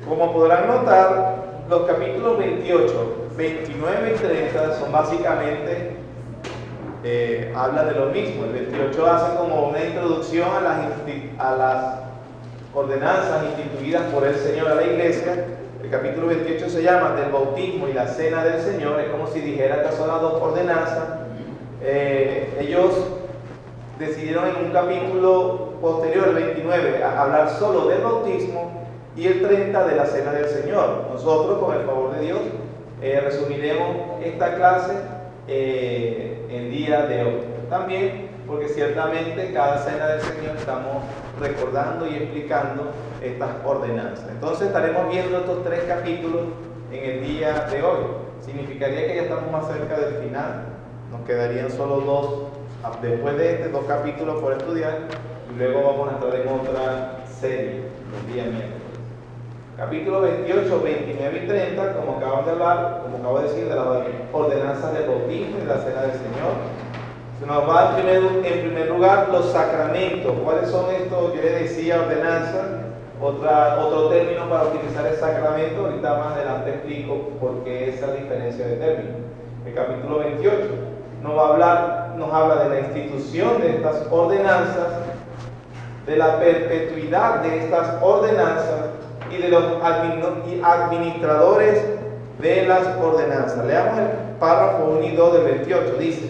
Como podrán notar, los capítulos 28, 29 y 30 son básicamente, hablan de lo mismo. El 28 hace como una introducción a las ordenanzas instituidas por el Señor a la iglesia. El capítulo 28 se llama del bautismo y la cena del Señor. Es como si dijera que son las dos ordenanzas. Ellos decidieron en un capítulo posterior, el 29, hablar solo del bautismo y el 30 de la cena del Señor. Nosotros, con el favor de Dios, resumiremos esta clase el día de hoy. También porque ciertamente cada cena del Señor estamos recordando y explicando estas ordenanzas. Entonces estaremos viendo estos 3 capítulos en el día de hoy. Significaría que ya estamos más cerca del final. Nos quedarían solo 2, después de 2 capítulos por estudiar, y luego vamos a entrar en otra serie el día miércoles. Capítulo 28, 29 y 30, como acabamos de hablar, como acabo de decir, de las ordenanzas del bautismo y de la cena del Señor. Se nos va en primer lugar los sacramentos. ¿Cuáles son estos? Yo les decía ordenanzas, otro término para utilizar el sacramento. Ahorita más adelante explico por qué esa diferencia de términos. El capítulo 28 nos habla de la institución de estas ordenanzas, de la perpetuidad de estas ordenanzas y de los administradores de las ordenanzas. Leamos el párrafo 1 y 2 del 28. Dice: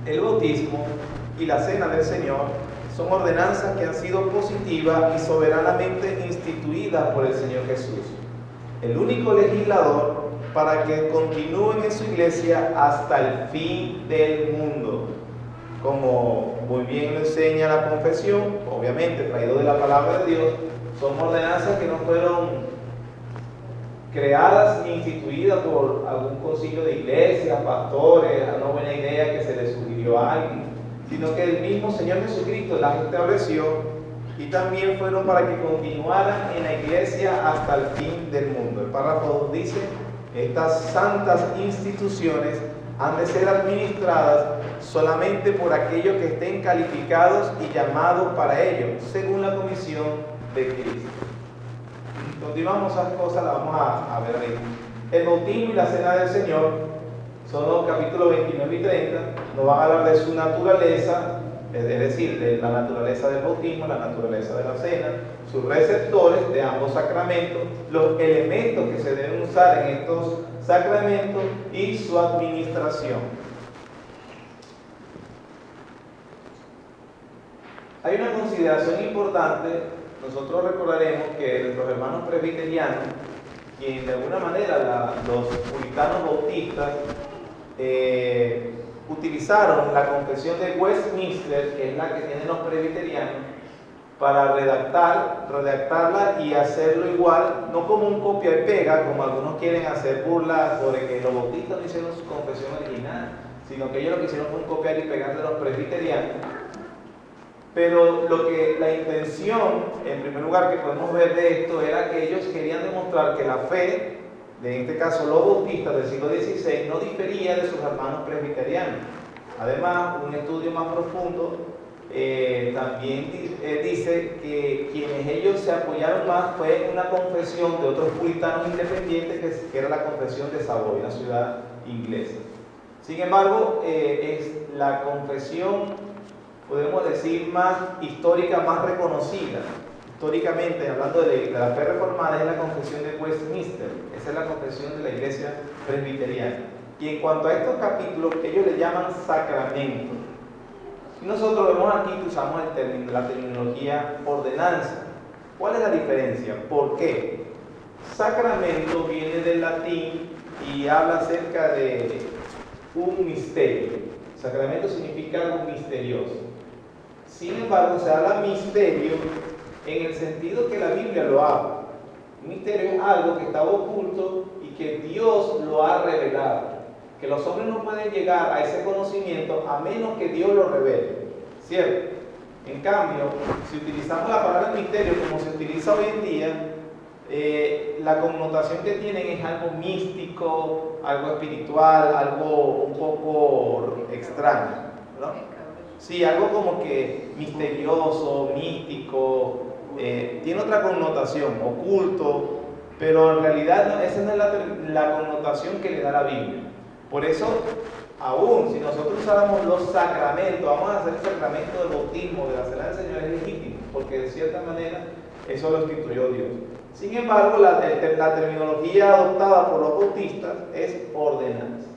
el bautismo y la cena del Señor son ordenanzas que han sido positivas y soberanamente instituidas por el Señor Jesús, el único legislador, para que continúen en su iglesia hasta el fin del mundo. Como muy bien lo enseña la confesión, obviamente traído de la palabra de Dios, son ordenanzas que no fueron creadas ni instituidas por algún concilio de iglesias, pastores, una buena idea que se les sugirió a alguien, sino que el mismo Señor Jesucristo las estableció y también fueron para que continuaran en la iglesia hasta el fin del mundo. El párrafo 2 dice: estas santas instituciones han de ser administradas solamente por aquellos que estén calificados y llamados para ello, según la comisión de Cristo. Continuamos esas cosas, las vamos a ver ahí. El bautismo y la cena del Señor son los capítulos 29 y 30. Nos van a hablar de su naturaleza, es decir, de la naturaleza del bautismo, la naturaleza de la cena, sus receptores de ambos sacramentos, los elementos que se deben usar en estos sacramentos y su administración. Hay una consideración importante. Nosotros recordaremos que nuestros hermanos presbiterianos, quien de alguna manera los puritanos bautistas utilizaron la confesión de Westminster, que es la que tienen los presbiterianos, para redactarla y hacerlo igual, no como un copia y pega, como algunos quieren hacer burla sobre que los bautistas no hicieron su confesión original, sino que ellos lo que hicieron fue un copiar y pegar de los presbiterianos. Pero la intención, en primer lugar, que podemos ver de esto, era que ellos querían demostrar que la fe, en este caso los bautistas del siglo XVI, no difería de sus hermanos presbiterianos. Además, un estudio más profundo también dice que quienes ellos se apoyaron más fue en una confesión de otros puritanos independientes, que era la confesión de Savoy, una ciudad inglesa. Sin embargo, es la confesión, podemos decir, más histórica, más reconocida. Históricamente, hablando de la fe reformada, es la confesión de Westminster. Esa es la confesión de la iglesia presbiteriana. Y en cuanto a estos capítulos, ellos le llaman sacramentos. Y nosotros vemos aquí que usamos la terminología ordenanza. ¿Cuál es la diferencia? ¿Por qué? Sacramento viene del latín y habla acerca de un misterio. Sacramento significa algo misterioso. Sin embargo, se habla misterio en el sentido que la Biblia lo habla. Un misterio es algo que estaba oculto y que Dios lo ha revelado. Que los hombres no pueden llegar a ese conocimiento a menos que Dios lo revele. ¿Cierto? En cambio, si utilizamos la palabra misterio como se utiliza hoy en día, la connotación que tienen es algo místico, algo espiritual, algo un poco extraño, ¿no? Sí, algo como que misterioso, místico, tiene otra connotación, oculto, pero en realidad esa no es la connotación que le da la Biblia. Por eso, aún si nosotros usáramos los sacramentos, vamos a hacer el sacramento del bautismo, de la cena del Señor, es legítimo, porque de cierta manera eso lo instituyó Dios. Sin embargo, la terminología adoptada por los bautistas es ordenanza.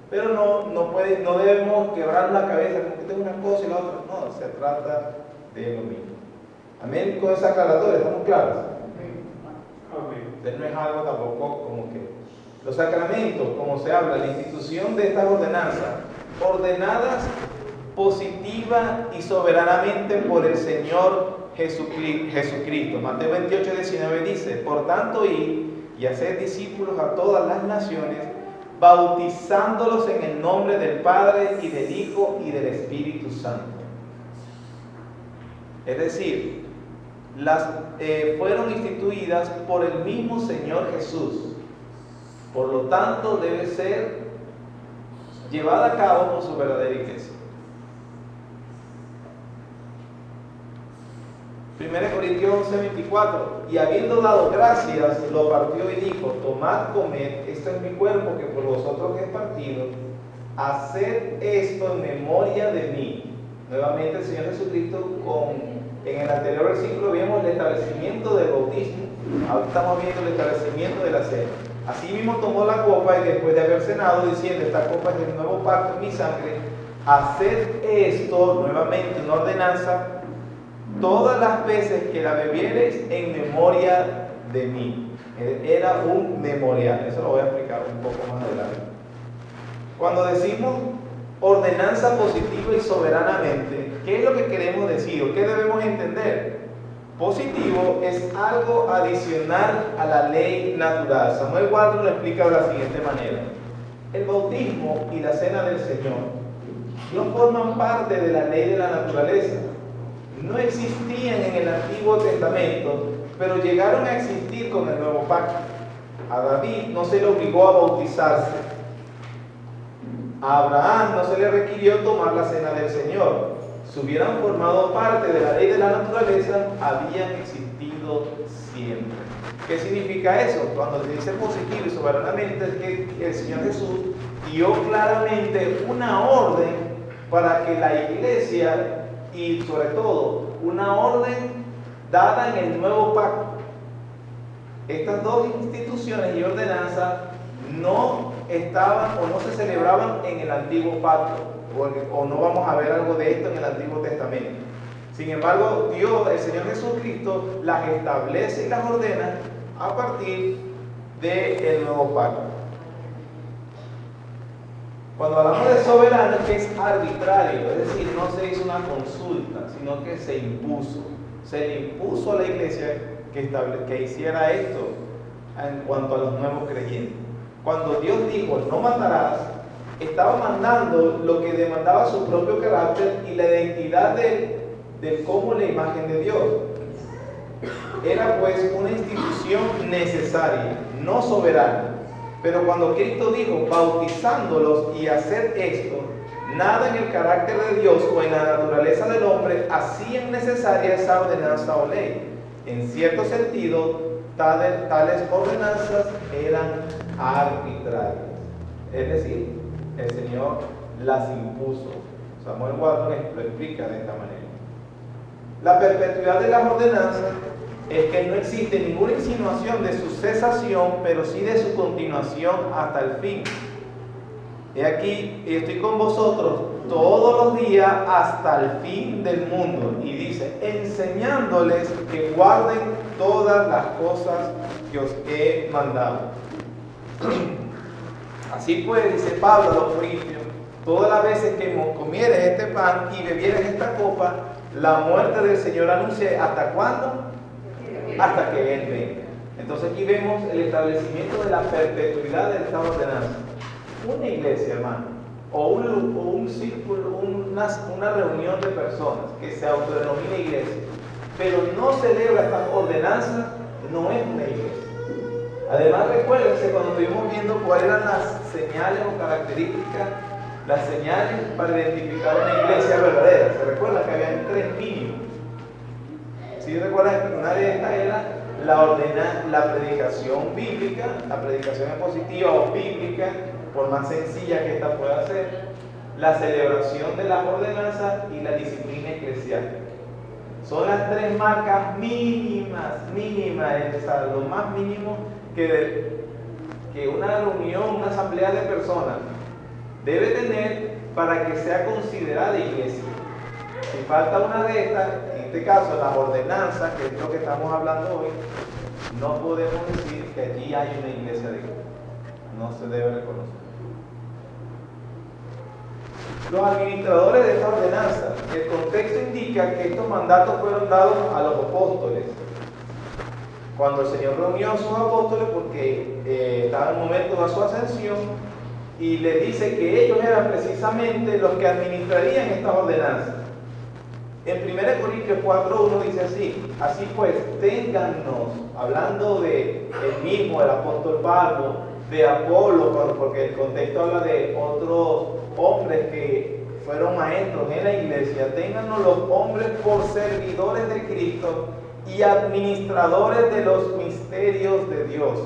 Pero no debemos quebrar la cabeza como que tengo una cosa y la otra. No, se trata de lo mismo. Amén. Con esa aclaratoria, ¿estamos claros? Entonces no es algo tampoco como que los sacramentos, como se habla, la institución de estas ordenanzas, ordenadas positiva y soberanamente por el Señor Jesucristo. Mateo 28:19 dice: por tanto, id y haced discípulos a todas las naciones, bautizándolos en el nombre del Padre y del Hijo y del Espíritu Santo. Es decir, fueron instituidas por el mismo Señor Jesús. Por lo tanto, debe ser llevada a cabo por su verdadera iglesia. 1 Corintios 11:24: y habiendo dado gracias, lo partió y dijo: tomad, comed, esto es mi cuerpo que por vosotros es partido, haced esto en memoria de mí. Nuevamente el Señor Jesucristo, en el anterior versículo vimos el establecimiento del bautismo, ahora estamos viendo el establecimiento de la cena. Asimismo tomó la copa y después de haber cenado, diciendo: esta copa es el nuevo pacto en mi sangre, haced esto, nuevamente una ordenanza, todas las veces que la bebiereis en memoria de mí. Era un memorial, eso lo voy a explicar un poco más adelante. Cuando decimos ordenanza positiva y soberanamente, ¿qué es lo que queremos decir o qué debemos entender? Positivo es algo adicional a la ley natural. Samuel Waldron lo explica de la siguiente manera: el bautismo y la cena del Señor no forman parte de la ley de la naturaleza. No existían en el Antiguo Testamento, pero llegaron a existir con el Nuevo Pacto. A David no se le obligó a bautizarse. A Abraham no se le requirió tomar la cena del Señor. Si hubieran formado parte de la ley de la naturaleza, habían existido siempre. ¿Qué significa eso? Cuando se dice positivo y soberanamente, es que el Señor Jesús dio claramente una orden para que la iglesia, y sobre todo una orden dada en el nuevo pacto. Estas dos instituciones y ordenanzas no estaban o no se celebraban en el antiguo pacto, o no vamos a ver algo de esto en el Antiguo Testamento. Sin embargo, Dios, el Señor Jesucristo, las establece y las ordena a partir del nuevo pacto. Cuando hablamos de soberano, que es arbitrario, es decir, no se hizo una consulta, sino que se impuso. Se le impuso a la iglesia que hiciera esto en cuanto a los nuevos creyentes. Cuando Dios dijo: no matarás, estaba mandando lo que demandaba su propio carácter y la identidad de cómo la imagen de Dios. Era pues una institución necesaria, no soberana. Pero cuando Cristo dijo: bautizándolos y hacer esto, nada en el carácter de Dios o en la naturaleza del hombre hacían necesaria esa ordenanza o ley. En cierto sentido, tales ordenanzas eran arbitrarias. Es decir, el Señor las impuso. Samuel Waldron lo explica de esta manera. La perpetuidad de las ordenanzas es que no existe ninguna insinuación de su cesación, pero sí de su continuación hasta el fin. He aquí, estoy con vosotros todos los días hasta el fin del mundo. Y dice: enseñándoles que guarden todas las cosas que os he mandado. Así pues, dice Pablo a los Corintios: todas las veces que comieres este pan y bebieres esta copa, la muerte del Señor anuncié. ¿Hasta cuándo? Hasta que Él venga. Entonces aquí vemos el establecimiento de la perpetuidad de esta ordenanza. Una iglesia, hermano, o un círculo, una reunión de personas que se autodenomina iglesia, pero no celebra estas ordenanzas, no es una iglesia. Además, recuérdense cuando estuvimos viendo cuáles eran las señales o características, las señales para identificar una iglesia verdadera. ¿Se recuerdan que habían 3 mínimos? Si recuerdan que una de estas era la predicación bíblica, la predicación expositiva o bíblica, por más sencilla que ésta pueda ser, la celebración de las ordenanzas y la disciplina eclesiástica. Son las tres marcas mínimas, o sea, lo más mínimo que una reunión, una asamblea de personas debe tener para que sea considerada iglesia. Si falta una de estas, en este caso las ordenanzas, que es lo que estamos hablando hoy, no podemos decir que allí hay una iglesia de Cristo. No se debe reconocer. Los administradores de esta ordenanza, el contexto indica que estos mandatos fueron dados a los apóstoles. Cuando el Señor reunió a sus apóstoles, porque estaba en el momento de su ascensión, y les dice que ellos eran precisamente los que administrarían estas ordenanzas. En 1 Corintios 4:1 dice así: así pues, téngannos, hablando de el mismo, el apóstol Pablo, de Apolo, porque el contexto habla de otros hombres que fueron maestros en la iglesia, téngannos los hombres por servidores de Cristo y administradores de los misterios de Dios.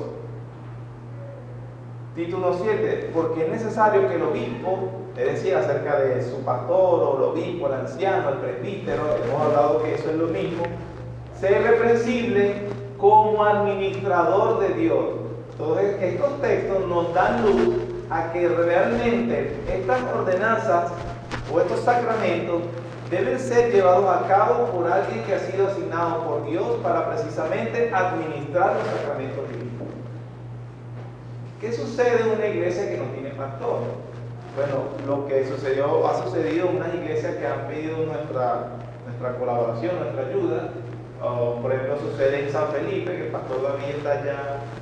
Título 7, porque es necesario que el obispo, es decir, acerca de su pastor o el obispo, el anciano, el presbítero, hemos hablado que eso es lo mismo, sea irreprensible como administrador de Dios. Entonces, estos textos nos dan luz a que realmente estas ordenanzas o estos sacramentos deben ser llevados a cabo por alguien que ha sido asignado por Dios para precisamente administrar los sacramentos divinos. ¿Qué sucede en una iglesia que no tiene pastor? Bueno, lo que ha sucedido en unas iglesias que han pedido nuestra colaboración, nuestra ayuda. Por ejemplo, sucede en San Felipe, que el pastor David está allá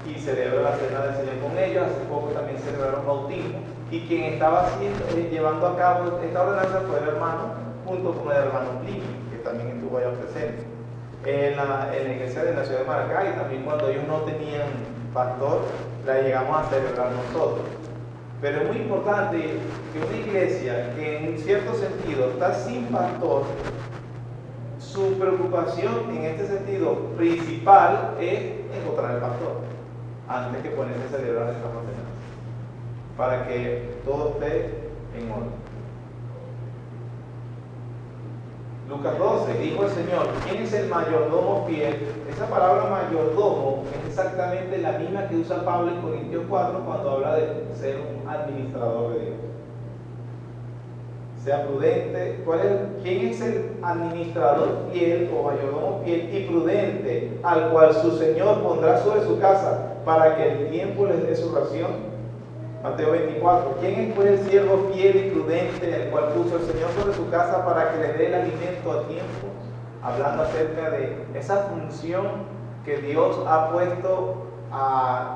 y celebra la cena del Señor con ellos. Hace poco también celebraron bautismo. Y quien estaba llevando a cabo esta ordenanza fue el hermano, junto con el hermano Plinio, que también estuvo allá presente. En la iglesia de la ciudad de Maracay, también cuando ellos no tenían pastor, la llegamos a celebrar nosotros. Pero es muy importante que una iglesia que en cierto sentido está sin pastor, su preocupación en este sentido principal es encontrar el pastor antes que ponerse a celebrar estas ordenanzas, para que todo esté en orden. Lucas 12, dijo el Señor: ¿quién es el mayordomo fiel? Esa palabra mayordomo es exactamente la misma que usa Pablo en Corintios 4 cuando habla de ser un administrador de Dios. Sea prudente. ¿Quién es el administrador fiel o mayordomo fiel y prudente, al cual su Señor pondrá sobre su casa para que el tiempo les dé su ración? Mateo 24. ¿Quién es pues el siervo fiel y prudente, el cual puso el Señor sobre su casa para que le dé el alimento a tiempo? Hablando acerca de esa función que Dios ha puesto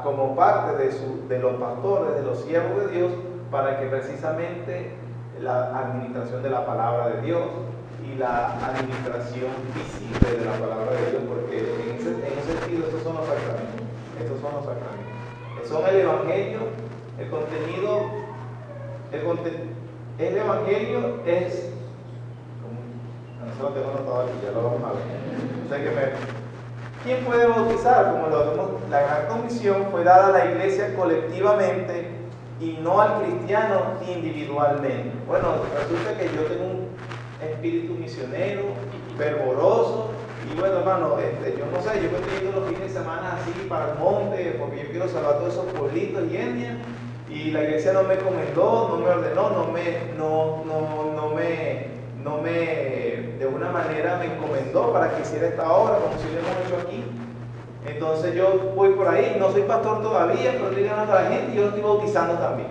como parte de los pastores, de los siervos de Dios, para que precisamente la administración de la palabra de Dios y la administración visible de la palabra de Dios, porque en ese sentido estos son los sacramentos. Son el evangelio, el contenido, el evangelio es, no lo tengo anotado aquí, ya lo vamos a ver. ¿Quién puede bautizar? Como lo vemos, la gran comisión fue dada a la iglesia colectivamente y no al cristiano individualmente. Bueno, resulta que yo tengo un espíritu misionero, fervoroso, y bueno, hermano, yo no sé, yo me estoy yendo los fines de semana así para el monte, porque yo quiero salvar todos esos pueblitos y etnias, y la iglesia no me encomendó, no me ordenó, de una manera me encomendó para que hiciera esta obra, como si lo hemos hecho aquí. Entonces yo voy por ahí, no soy pastor todavía, pero estoy ganando a la gente y yo lo estoy bautizando también.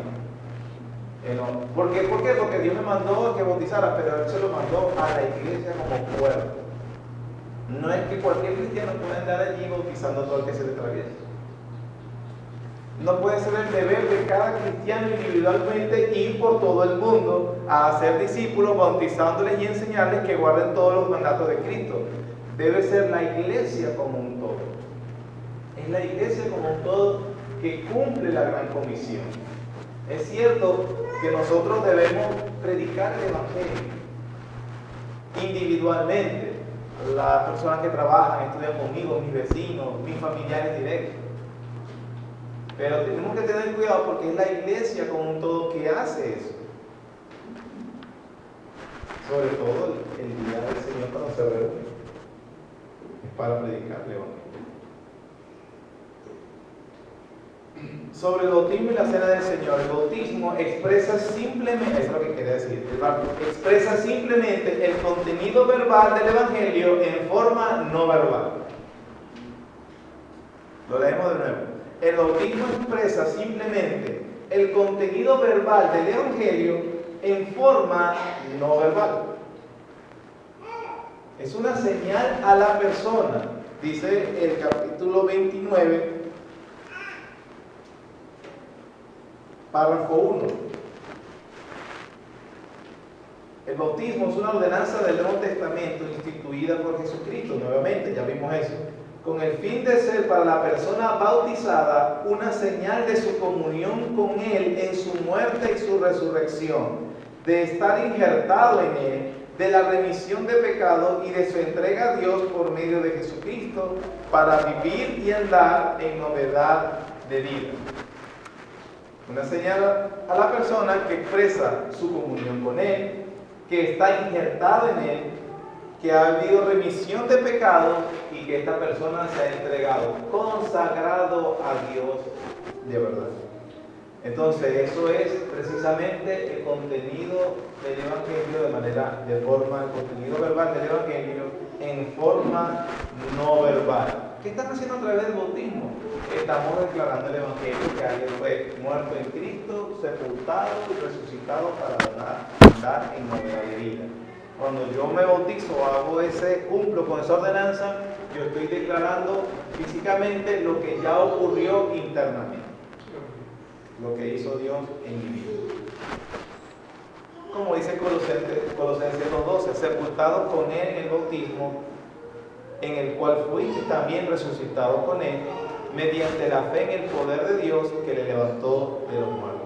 ¿Por qué? Porque Dios me mandó que bautizara, pero Él se lo mandó a la iglesia como cuerpo. No es que cualquier cristiano pueda andar allí bautizando a todo el que se le atraviesa. No puede ser el deber de cada cristiano individualmente ir por todo el mundo a hacer discípulos, bautizándoles y enseñarles que guarden todos los mandatos de Cristo. Debe ser la iglesia como un todo. Es la iglesia como un todo que cumple la gran comisión. Es cierto que nosotros debemos predicar el evangelio individualmente, las personas que trabajan, estudian conmigo, mis vecinos, mis familiares directos. Pero tenemos que tener cuidado porque es la iglesia como un todo que hace eso. Sobre todo el día del Señor cuando se reúne. Es para predicar el Evangelio. Sobre el bautismo y la cena del Señor. El bautismo expresa simplemente, es lo que quería decir, expresa simplemente el contenido verbal del Evangelio en forma no verbal. Lo leemos de nuevo. El bautismo expresa simplemente el contenido verbal del Evangelio en forma no verbal. Es una señal a la persona. Dice el capítulo 29, párrafo 1. El bautismo es una ordenanza del Nuevo Testamento instituida por Jesucristo. Nuevamente, ya vimos eso. Con el fin de ser para la persona bautizada una señal de su comunión con Él en su muerte y su resurrección, de estar injertado en Él, de la remisión de pecados y de su entrega a Dios por medio de Jesucristo para vivir y andar en novedad de vida. Una señal a la persona que expresa su comunión con Él, que está injertado en Él, que ha habido remisión de pecados y que esta persona se ha entregado, consagrado a Dios de verdad. Entonces, eso es precisamente el contenido del Evangelio de forma, el contenido verbal del Evangelio en forma no verbal. ¿Qué están haciendo a través del bautismo? Estamos declarando el Evangelio que alguien fue muerto en Cristo, sepultado y resucitado para andar en novedad de vida. Cuando yo me bautizo, cumplo con esa ordenanza, yo estoy declarando físicamente lo que ya ocurrió internamente, lo que hizo Dios en mi vida. Como dice Colosenses 2:12, sepultado con Él en el bautismo, en el cual fuiste también resucitado con Él, mediante la fe en el poder de Dios que le levantó de los muertos.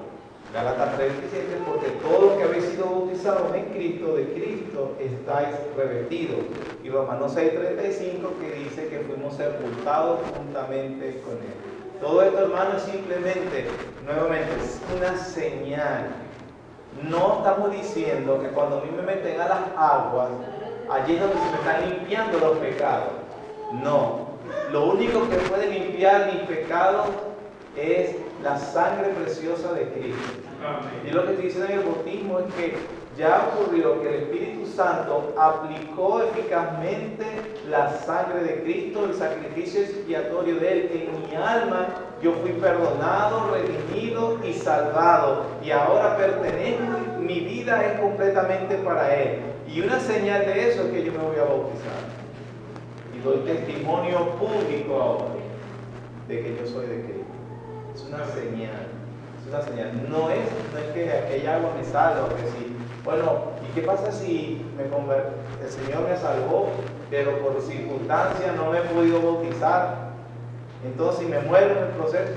Gálatas 3:17, porque todos los que habéis sido bautizados en Cristo, de Cristo estáis revestidos. Y Romanos 6:35, que dice que fuimos sepultados juntamente con Él. Todo esto, hermano, es simplemente, nuevamente, es una señal. No estamos diciendo que cuando a mí me meten a las aguas, allí es donde se me están limpiando los pecados. No. Lo único que puede limpiar mis pecados es la sangre preciosa de Cristo. Amén. Y lo que estoy diciendo en el bautismo es que ya ocurrió que el Espíritu Santo aplicó eficazmente la sangre de Cristo, el sacrificio expiatorio de Él en mi alma. Yo fui perdonado, redimido y salvado. Y ahora pertenezco, mi vida es completamente para Él. Y una señal de eso es que yo me voy a bautizar. Y doy testimonio público ahora de que yo soy de Cristo. Es una señal. Es una señal. No es que aquella agua me salga o que sí. Bueno, ¿y qué pasa si el Señor me salvó, pero por circunstancias no me he podido bautizar? Entonces, si me muero en el proceso,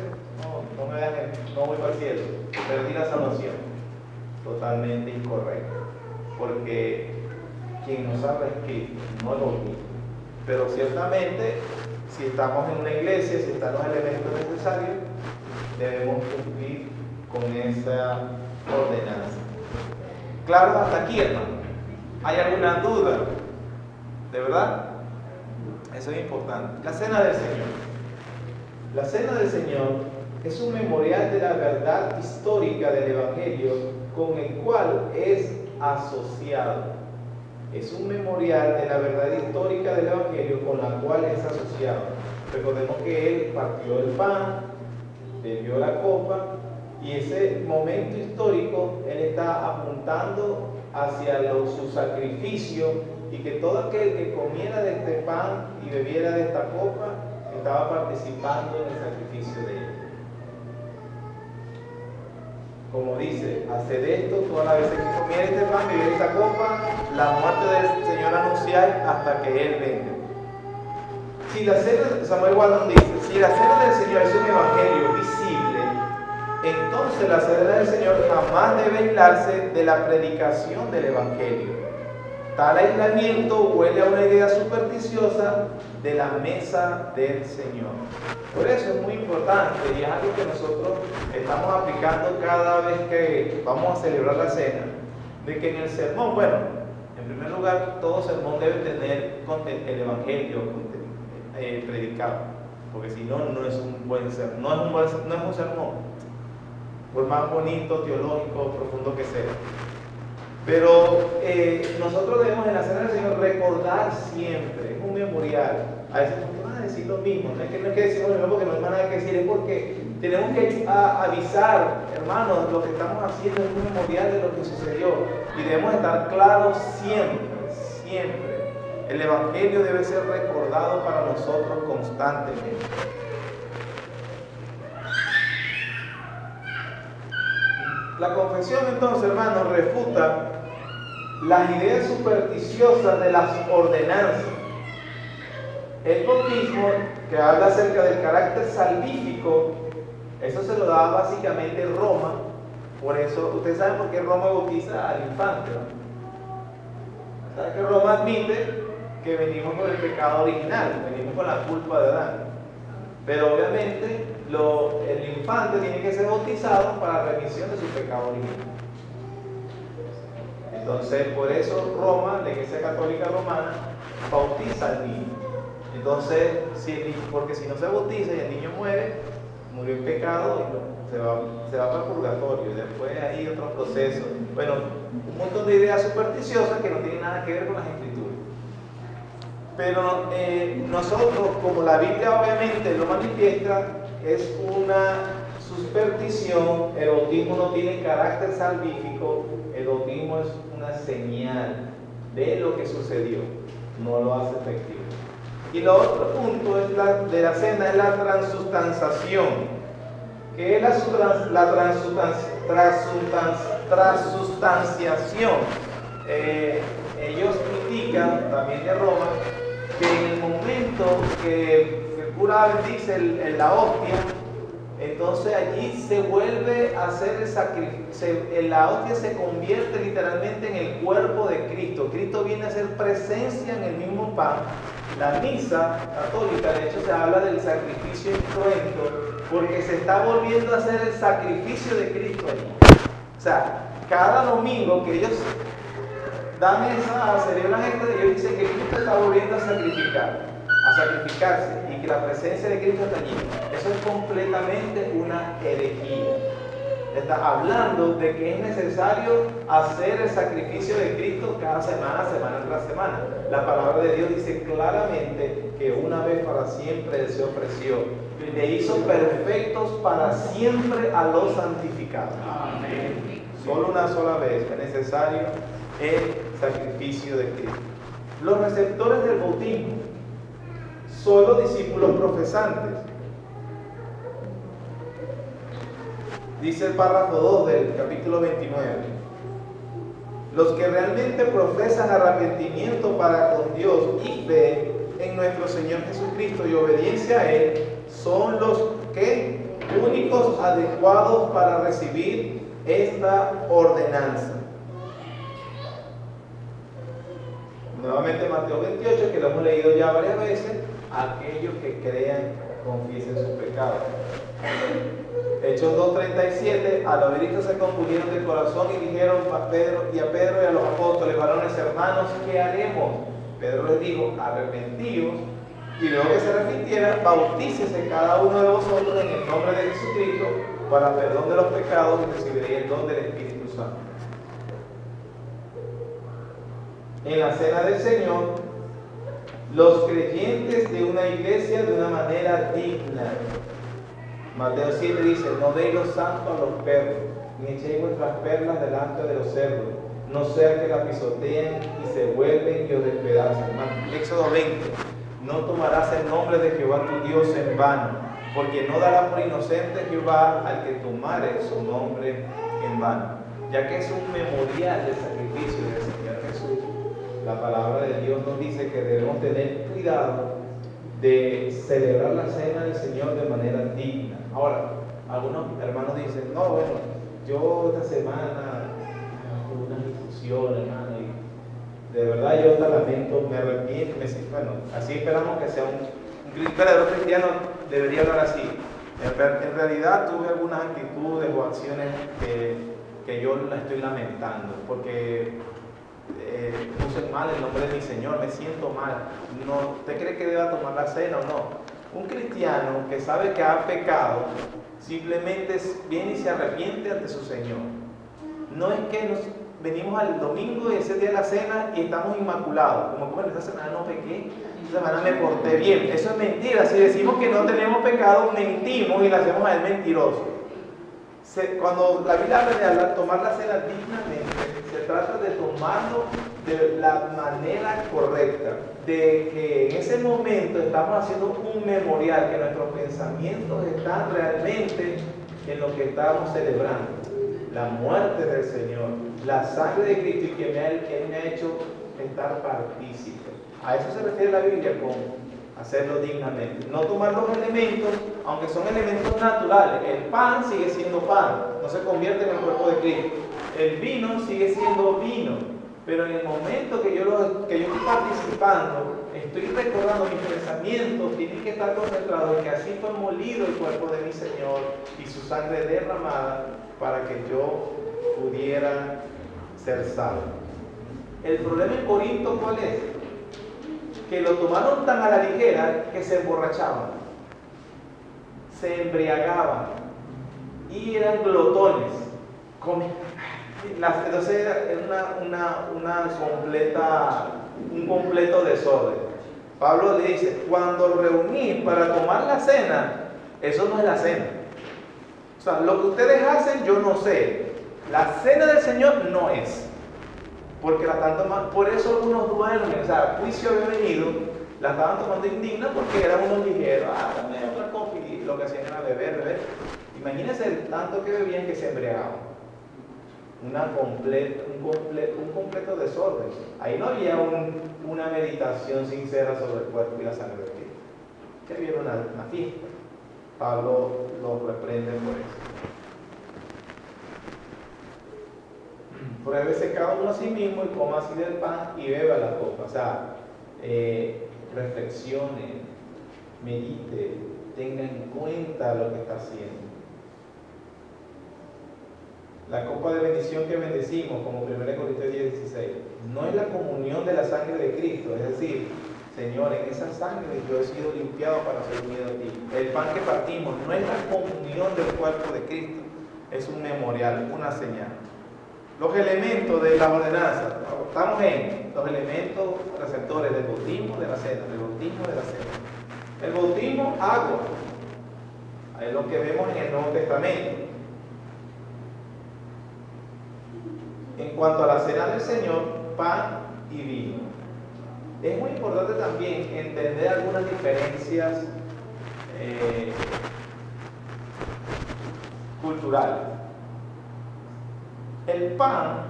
no voy para el cielo. Perdí la salvación. Totalmente incorrecto. Porque quien nos salva es Cristo, no el bautismo. Pero ciertamente, si estamos en una iglesia, si están los elementos necesarios, debemos cumplir con esa ordenanza. Claro, hasta aquí, hermano. ¿Hay alguna duda? ¿De verdad? Eso es importante. La cena del Señor. La cena del Señor es un memorial de la verdad histórica del Evangelio con el cual es asociado. Es un memorial de la verdad histórica del Evangelio con la cual es asociado. Recordemos que Él partió el pan, bebió la copa, y ese momento histórico Él está apuntando hacia su sacrificio, y que todo aquel que comiera de este pan y bebiera de esta copa estaba participando en el sacrificio de Él. Como dice, haced esto todas las veces que comiera este pan, bebiera esta copa, la muerte del Señor anunciáis hasta que Él venga. Si la cena, Samuel Waldron dice, si la cena del Señor es un evangelio visible, entonces la cena del Señor jamás debe aislarse de la predicación del evangelio. Tal aislamiento huele a una idea supersticiosa de la mesa del Señor. Por eso es muy importante y es algo que nosotros estamos aplicando cada vez que vamos a celebrar la cena, de que en el sermón, bueno, en primer lugar, todo sermón debe tener el Evangelio predicado, porque si no, no es un buen sermón, no es un sermón, por más bonito, teológico, profundo que sea. Pero nosotros debemos en la cena del Señor recordar siempre, es un memorial. A veces nos van a decir lo mismo, no es que decimos lo mismo porque no hay más nada que decir, es porque tenemos que avisar, hermanos, lo que estamos haciendo es un memorial de lo que sucedió y debemos estar claros siempre. El Evangelio debe ser recordado para nosotros constantemente. La confesión entonces, hermanos, refuta las ideas supersticiosas de las ordenanzas. El bautismo, que habla acerca del carácter salvífico, eso se lo da básicamente Roma. Por eso, ustedes saben por qué Roma bautiza al infante, ¿no? ¿Saben que Roma admite que venimos con el pecado original, venimos con la culpa de Adán? Pero obviamente el infante tiene que ser bautizado para remisión de su pecado original. Entonces, por eso Roma, la Iglesia Católica Romana, bautiza al niño. Entonces, porque si no se bautiza y el niño murió en pecado y se va para el purgatorio. Y después hay otro proceso. Bueno, un montón de ideas supersticiosas que no tienen nada que ver con las Escrituras. Pero nosotros, como la Biblia obviamente lo manifiesta, es una superstición. El bautismo no tiene carácter salvífico, el bautismo es una señal de lo que sucedió, no lo hace efectivo. Y el otro punto de la cena es la transustanciación. ¿Qué es la transustanciación? Ellos indican, también de Roma, que en el momento que el cura bendice la hostia, entonces allí se vuelve a hacer el sacrificio, la hostia se convierte literalmente en el cuerpo de Cristo. Cristo viene a ser presencia en el mismo pan. La misa católica, de hecho, se habla del sacrificio incruento, porque se está volviendo a hacer el sacrificio de Cristo allí. O sea, cada domingo que ellos celebran esto, ellos dicen que Cristo está volviendo a sacrificarse y que la presencia de Cristo está allí. Eso es completamente una herejía. Está hablando de que es necesario hacer el sacrificio de Cristo cada semana tras semana. La palabra de Dios dice claramente que una vez para siempre Él se ofreció y le hizo perfectos para siempre a los santificados. Amén. Solo una sola vez es necesario el sacrificio de Cristo. Los receptores del bautismo son los discípulos profesantes. Dice el párrafo 2 del capítulo 29. Los que realmente profesan arrepentimiento para con Dios y fe en nuestro Señor Jesucristo y obediencia a Él son los que únicos adecuados para recibir esta ordenanza. Nuevamente Mateo 28, que lo hemos leído ya varias veces: aquellos que crean, confiesen sus pecados. Hechos 2:37, al oír esto se confundieron de corazón y dijeron a Pedro y a los apóstoles: varones hermanos, ¿qué haremos? Pedro les dijo: arrepentíos, y luego que se arrepintieran, bautícese cada uno de vosotros en el nombre de Jesucristo para perdón de los pecados y recibiréis el don del Espíritu Santo. En la cena del Señor, los creyentes de una iglesia de una manera digna. Mateo 7 dice: no deis lo santo a los perros, ni echéis vuestras perlas delante de los cerdos, no sea que la pisoteen y se vuelven y os despedacen. Éxodo 20: no tomarás el nombre de Jehová tu Dios en vano, porque no dará por inocente Jehová al que tomare su nombre en vano. Ya que es un memorial del sacrificio del Señor Jesús, la palabra de Dios nos dice que debemos tener cuidado de celebrar la cena del Señor de manera digna. Ahora, algunos hermanos dicen: no, bueno, yo esta semana tuve una discusión, hermano, y De verdad yo te lamento, me arrepiento, bueno, así esperamos que sea un verdadero cristiano, debería hablar así. En realidad tuve algunas actitudes o acciones que yo las estoy lamentando, porque puse mal el nombre de mi Señor, me siento mal. No, ¿usted cree que deba tomar la cena o no? Un cristiano que sabe que ha pecado, simplemente viene y se arrepiente ante su Señor. No es que nos venimos al domingo y ese día de la cena y estamos inmaculados. Como esta semana no pequé, esta semana me porté bien. Eso es mentira. Si decimos que no tenemos pecado, mentimos y le hacemos a él mentiroso. Cuando la Biblia habla de tomar la cena dignamente, se trata de tomarlo de la manera correcta, de que en ese momento estamos haciendo un memorial, que nuestros pensamientos están realmente en lo que estamos celebrando, la muerte del Señor, la sangre de Cristo, y que Él me ha hecho estar partícipe. A eso se refiere la Biblia con hacerlo dignamente. No tomar los elementos, aunque son elementos naturales. El pan sigue siendo pan, no se convierte en el cuerpo de Cristo. El vino sigue siendo vino, pero en el momento que yo estoy participando, estoy recordando mis pensamientos, tienen que estar concentrados en que así fue molido el cuerpo de mi Señor y su sangre derramada para que yo pudiera ser salvo. El problema en Corinto, ¿cuál es? Que lo tomaron tan a la ligera que se emborrachaban, se embriagaban y eran glotones. Entonces era un completo desorden. Pablo le dice, cuando reunís para tomar la cena, eso no es la cena. O sea, lo que ustedes hacen yo no sé. La cena del Señor no es. Porque la están tomando, por eso algunos duermen, o sea, juicio había venido, la estaban tomando indigna porque eran unos ligeros, dame otra copa, y lo que hacían era beber. Imagínense el tanto que bebían que se embriagaban. Un completo desorden. Ahí no había una meditación sincera sobre el cuerpo y la sangre de Cristo. Que había una fiesta. Pablo lo reprende por eso. Pruébese cada uno a sí mismo y coma así del pan y beba la copa. O sea, reflexione, medite, tenga en cuenta lo que está haciendo. La copa de bendición que bendecimos, como 1 Corintios 10:16, no es la comunión de la sangre de Cristo. Es decir, Señor, en esa sangre yo he sido limpiado para ser unido a ti. El pan que partimos no es la comunión del cuerpo de Cristo, es un memorial, una señal. Los elementos de las ordenanzas, estamos en los elementos receptores del bautismo, de la cena, del bautismo, de la cena. El bautismo, agua, es lo que vemos en el Nuevo Testamento. En cuanto a la cena del Señor, pan y vino. Es muy importante también entender algunas diferencias culturales. El pan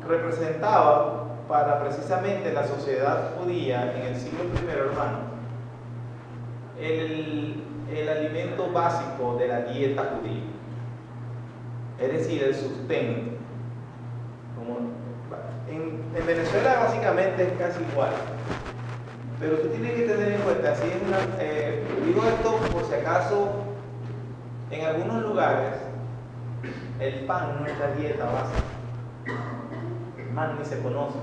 representaba para precisamente la sociedad judía en el siglo I, hermano, el alimento básico de la dieta judía, es decir, el sustento. En Venezuela básicamente es casi igual, pero tú tienes que tener en cuenta, así digo esto por si acaso, en algunos lugares el pan no es la dieta básica, el pan ni se conoce.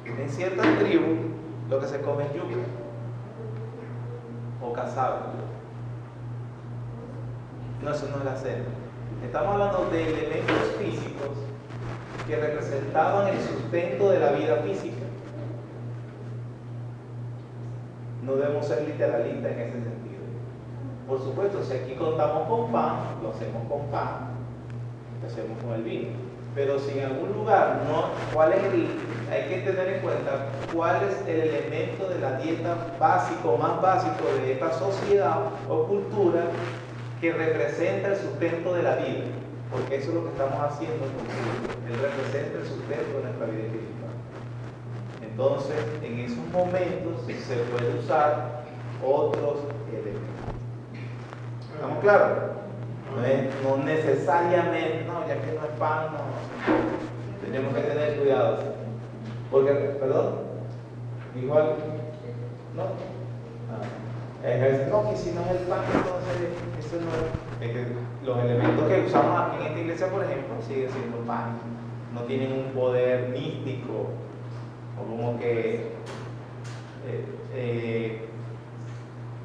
En ciertas tribus lo que se come es yuca o casabe. No, eso no es la cena. Estamos hablando de elementos físicos que representaban el sustento de la vida física. No debemos ser literalistas en ese sentido. Por supuesto, si aquí contamos con pan, lo hacemos con pan, lo hacemos con el vino. Pero si en algún lugar no, hay que tener en cuenta cuál es el elemento de la dieta básico, más básico de esta sociedad o cultura que representa el sustento de la vida, porque eso es lo que estamos haciendo con Cristo. Él representa el sustento de nuestra vida espiritual. Entonces, en esos momentos se puede usar otros elementos. ¿Estamos claros? No necesariamente, no, ya que no es pan, no. tenemos que tener cuidado. Porque, perdón, igual, ¿no? No, que si no es el pan, entonces eso no es que los elementos que usamos aquí en esta iglesia, por ejemplo, siguen siendo pan. No tienen un poder místico, o como que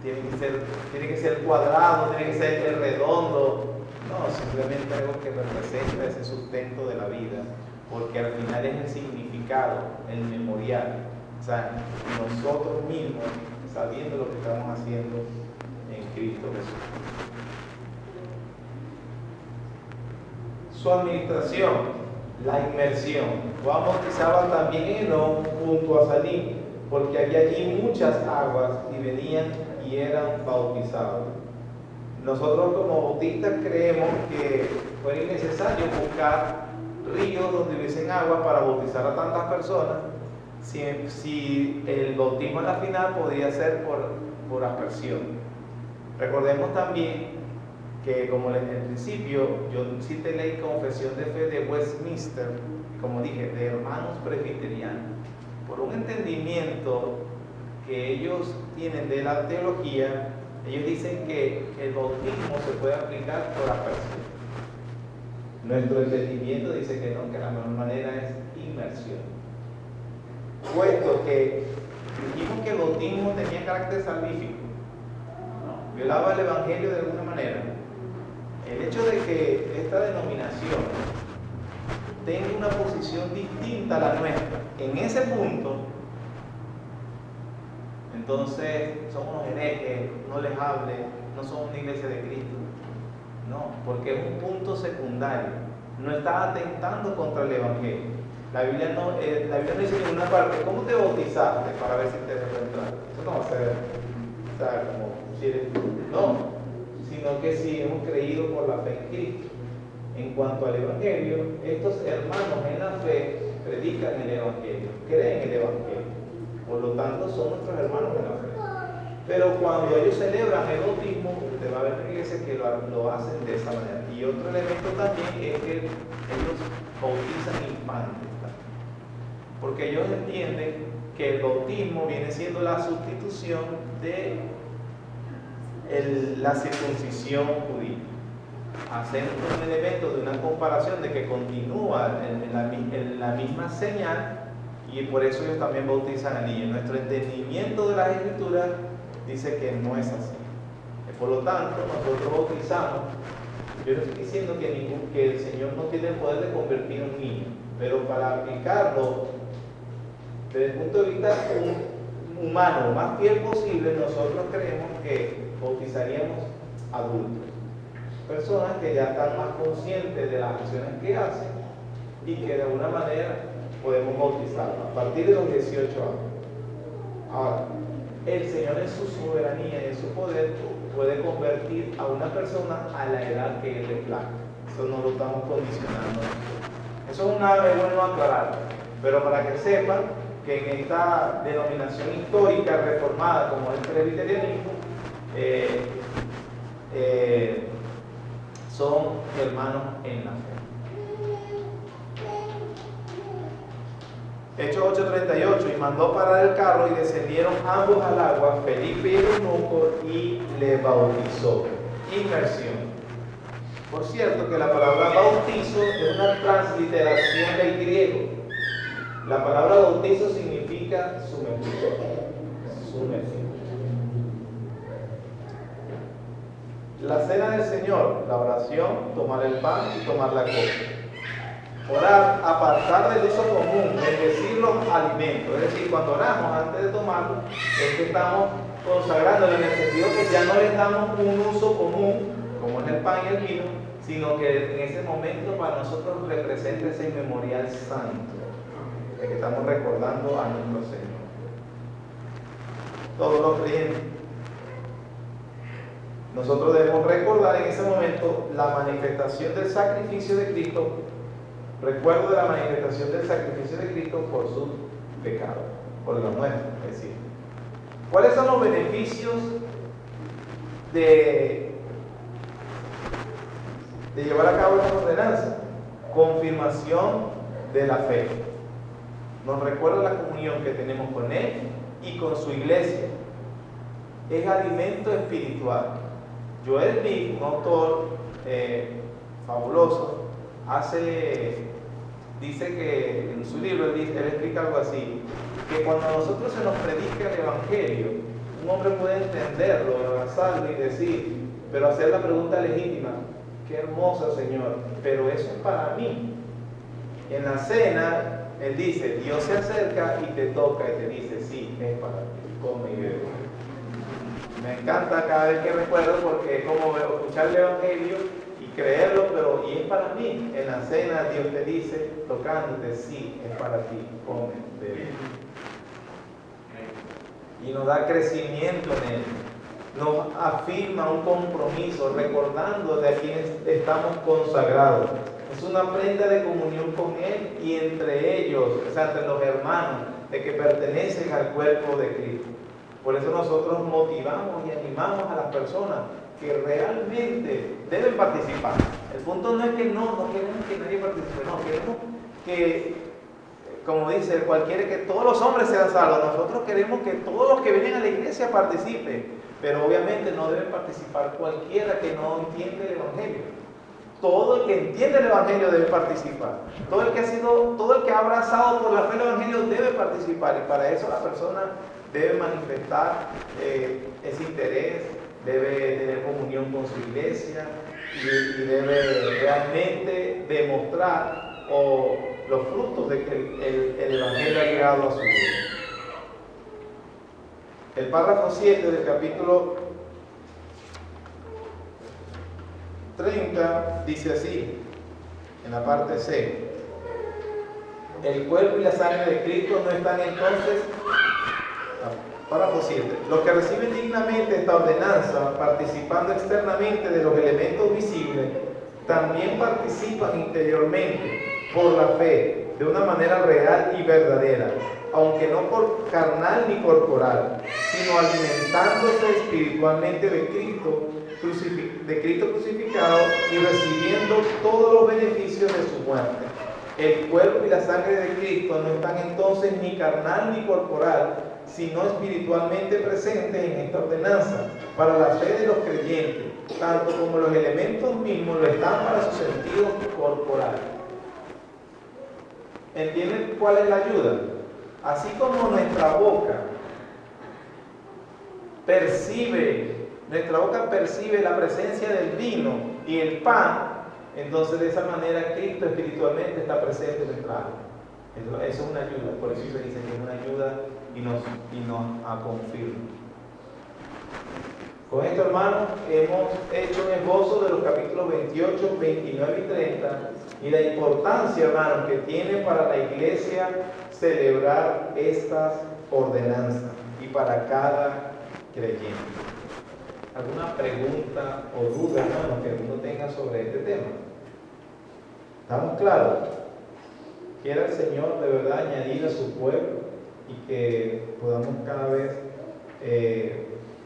tiene que ser cuadrado, tiene que ser redondo. No, simplemente algo que representa ese sustento de la vida, porque al final es el significado, el memorial. O sea, nosotros mismos sabiendo lo que estamos haciendo en Cristo Jesús. Su administración, la inmersión. Juan bautizaba también en Enón junto a Salim, porque había allí muchas aguas y venían y eran bautizados. Nosotros como bautistas creemos que fue innecesario buscar ríos donde hubiesen agua para bautizar a tantas personas, si el bautismo en la final podía ser por aspersión. Recordemos también que, como en el principio, yo cité la Confesión de Fe de Westminster, como dije, de hermanos presbiterianos, por un entendimiento que ellos tienen de la teología. Ellos dicen que el bautismo se puede aplicar por aspersión. Nuestro entendimiento dice que no, que la mejor manera es inmersión. Puesto que dijimos que el bautismo tenía carácter salvífico, ¿no? Violaba el evangelio de alguna manera. El hecho de que esta denominación tenga una posición distinta a la nuestra en ese punto, entonces somos unos herejes, no les hable, no somos una iglesia de Cristo. No, porque es un punto secundario. No está atentando contra el evangelio. La Biblia no dice en ninguna parte cómo te bautizaste para ver si te dejo entrar. Eso no va a ser, o sea, como si eres, no, sino que si hemos creído por la fe en Cristo. En cuanto al evangelio, estos hermanos en la fe predican el evangelio, creen el evangelio, por lo tanto son nuestros hermanos en la fe. Pero cuando ellos celebran el bautismo, usted va a ver en la iglesia que lo hacen de esa manera. Y otro elemento también es que ellos bautizan infantes, porque ellos entienden que el bautismo viene siendo la sustitución de la circuncisión judía. Hacen un elemento de una comparación de que continúa en la misma señal, y por eso ellos también bautizan a niños. Nuestro entendimiento de las Escrituras dice que no es así. Por lo tanto, nosotros bautizamos. Yo no estoy diciendo que el Señor no tiene el poder de convertir a un niño, pero para aplicarlo desde el punto de vista humano, lo más fiel posible, nosotros creemos que bautizaríamos adultos, personas que ya están más conscientes de las acciones que hacen y que de alguna manera podemos bautizarlos a partir de los 18 años. Ahora, el Señor en su soberanía y en su poder puede convertir a una persona a la edad que Él le plazca. Eso no lo estamos condicionando. Eso es bueno aclarar, pero para que sepan que en esta denominación histórica reformada como el presbiterianismo, son hermanos en la fe. Hechos 8:38, y mandó parar el carro y descendieron ambos al agua, Felipe y el eunuco, y le bautizó. Inmersión. Por cierto que la palabra bautizo es una transliteración del griego. La palabra bautizo significa sumergir. La cena del Señor, la oración, tomar el pan y tomar la copa. Orar, apartar del uso común, bendecir los alimentos. Es decir, cuando oramos antes de tomarlo, es que estamos consagrándolo en el sentido que ya no le damos un uso común, como es el pan y el vino, sino que en ese momento para nosotros representa ese memorial santo, de que estamos recordando a nuestro Señor. Todos los creyentes. Nosotros debemos recordar en ese momento la manifestación del sacrificio de Cristo. Recuerdo de la manifestación del sacrificio de Cristo por sus pecados, por los nuestros, es decir. ¿Cuáles son los beneficios de llevar a cabo esta ordenanza? Confirmación de la fe. Nos recuerda la comunión que tenemos con Él y con su iglesia. Es alimento espiritual. Joel Lee, un autor fabuloso, dice que en su libro él explica algo así, que cuando a nosotros se nos predica el Evangelio, un hombre puede entenderlo, abrazarlo y decir, pero hacer la pregunta legítima: qué hermoso, Señor, pero eso es para mí. En la cena él dice, Dios se acerca y te toca y te dice, sí, es para ti, come y bebe. Me encanta cada vez que recuerdo, porque es como escuchar el Evangelio y creerlo, pero y es para mí. En la cena Dios te dice, tocándote, sí, es para ti, come, bebe. Y nos da crecimiento en Él. Nos afirma un compromiso, recordando de a quién estamos consagrados. Es una prenda de comunión con Él y entre ellos, o sea, entre los hermanos, de que pertenecen al cuerpo de Cristo. Por eso nosotros motivamos y animamos a las personas que realmente deben participar. El punto no es que no queremos que nadie participe, no, queremos que, como dice cualquiera, que todos los hombres sean salvos. Nosotros queremos que todos los que vienen a la iglesia participen, pero obviamente no debe participar cualquiera que no entiende el Evangelio. Todo el que entiende el Evangelio debe participar. Todo el que ha abrazado por la fe el Evangelio debe participar, y para eso la persona debe manifestar ese interés, debe tener comunión con su iglesia y debe realmente demostrar los frutos de que el Evangelio ha llegado a su vida. El párrafo 7 del capítulo 30 dice así, en la parte C: el cuerpo y la sangre de Cristo no están entonces... Párrafo 7. Los que reciben dignamente esta ordenanza, participando externamente de los elementos visibles, también participan interiormente por la fe, de una manera real y verdadera, aunque no por carnal ni corporal, sino alimentándose espiritualmente de Cristo crucificado y recibiendo todos los beneficios de su muerte. El cuerpo y la sangre de Cristo no están entonces ni carnal ni corporal, sino espiritualmente presentes en esta ordenanza, para la fe de los creyentes, tanto como los elementos mismos lo están para su sentido corporal. ¿Entienden cuál es la ayuda? Así como nuestra boca percibe la presencia del vino y el pan, entonces de esa manera Cristo espiritualmente está presente en nuestra alma. Eso es una ayuda, por eso se dice que es una ayuda y nos confirma. Con esto, hermanos, hemos hecho un esbozo de los capítulos 28, 29 y 30 y la importancia, hermanos, que tiene para la iglesia celebrar estas ordenanzas y para cada creyente. ¿Alguna pregunta o duda, hermanos, que uno tenga sobre este tema? ¿Estamos claros? Quiera el Señor de verdad añadir a su pueblo y que podamos cada vez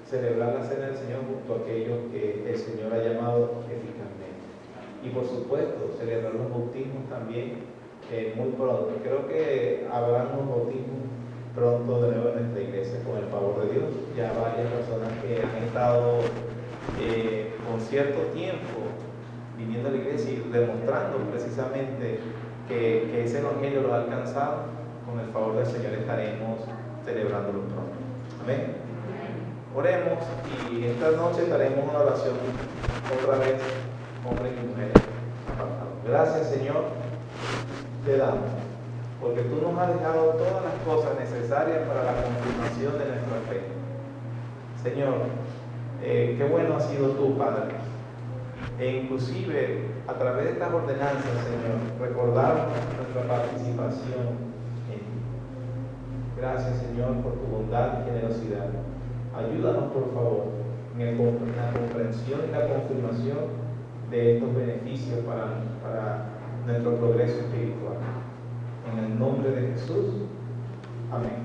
celebrar la cena del Señor junto a aquellos que el Señor ha llamado eficazmente. Y por supuesto, celebrar los bautismos también muy pronto. Creo que habrá unos bautismos pronto de nuevo en nuestra iglesia, con el favor de Dios. Ya varias personas que han estado con cierto tiempo viniendo a la iglesia y demostrando precisamente que ese evangelio lo ha alcanzado, con el favor del Señor estaremos celebrándolo pronto. Amén. Oremos y esta noche daremos una oración otra vez, hombres y mujeres apartados. Gracias, Señor, te damos, porque tú nos has dejado todas las cosas necesarias para la confirmación de nuestra fe. Señor, qué bueno has sido tú, Padre. E inclusive a través de estas ordenanzas, Señor, recordar nuestra participación en ti. Gracias, Señor, por tu bondad y generosidad. Ayúdanos, por favor, en la comprensión y la confirmación de estos beneficios para nuestro progreso espiritual. En el nombre de Jesús. Amén.